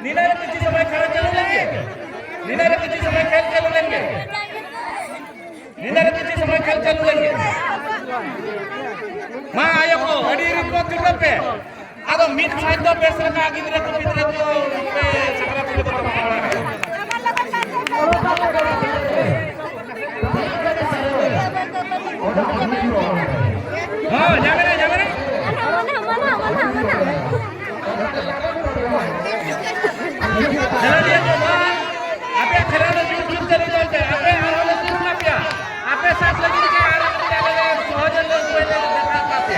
नीला कुछ समय खेल चलो लेंगे नीला कुछ समय खेल चलो लेंगे नीला कुछ समय खेल चलो लेंगे मा आयो को अड़ी रिपोर्ट जुड़ा पे आदो मीट साइड दो बेसर का गिदरे को पे सकरा पे तो हां जामे रे चला लिया तो बाहर आपे खराब चुप चले चलते आपे आरोले सुन पिया आपे साथ लगी के आरोले सहज लोग पहले देखा पाते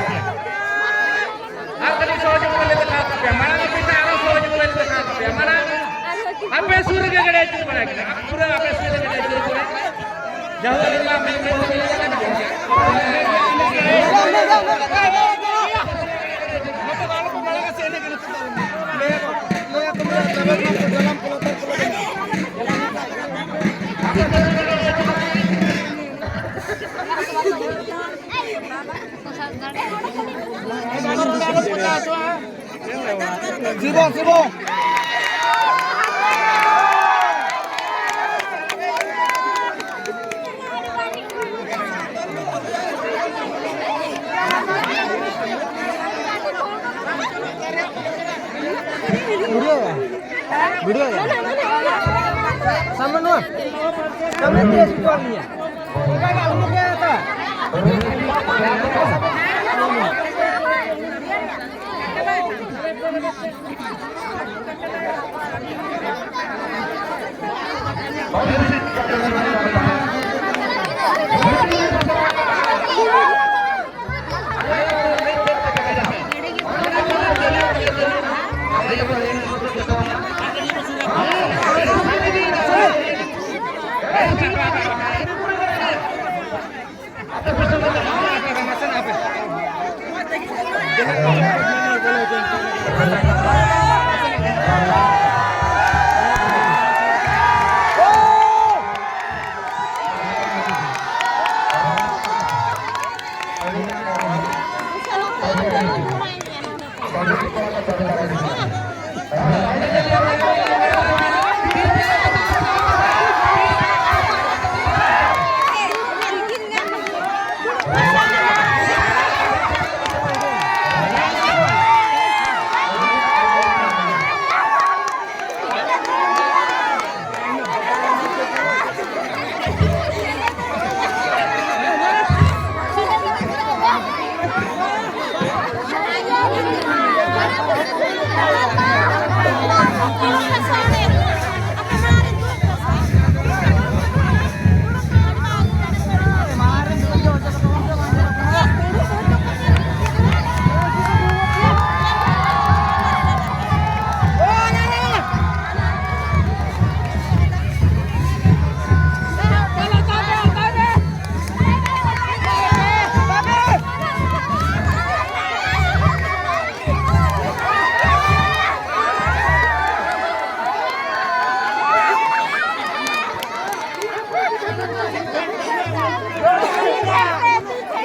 आखरी सहज पहले देखा पाते माना के पीछे आरो सहज पहले देखा पाते माना आपे सूर्य के गड़े चुप पड़ा के पूरा आपे सूर्य के गड़े चुप जाओ अल्लाह मैं Sibo. Video ya? Sama nuan? Sama dia situasinya. Bukan nggak umurnya apa?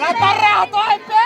La torre,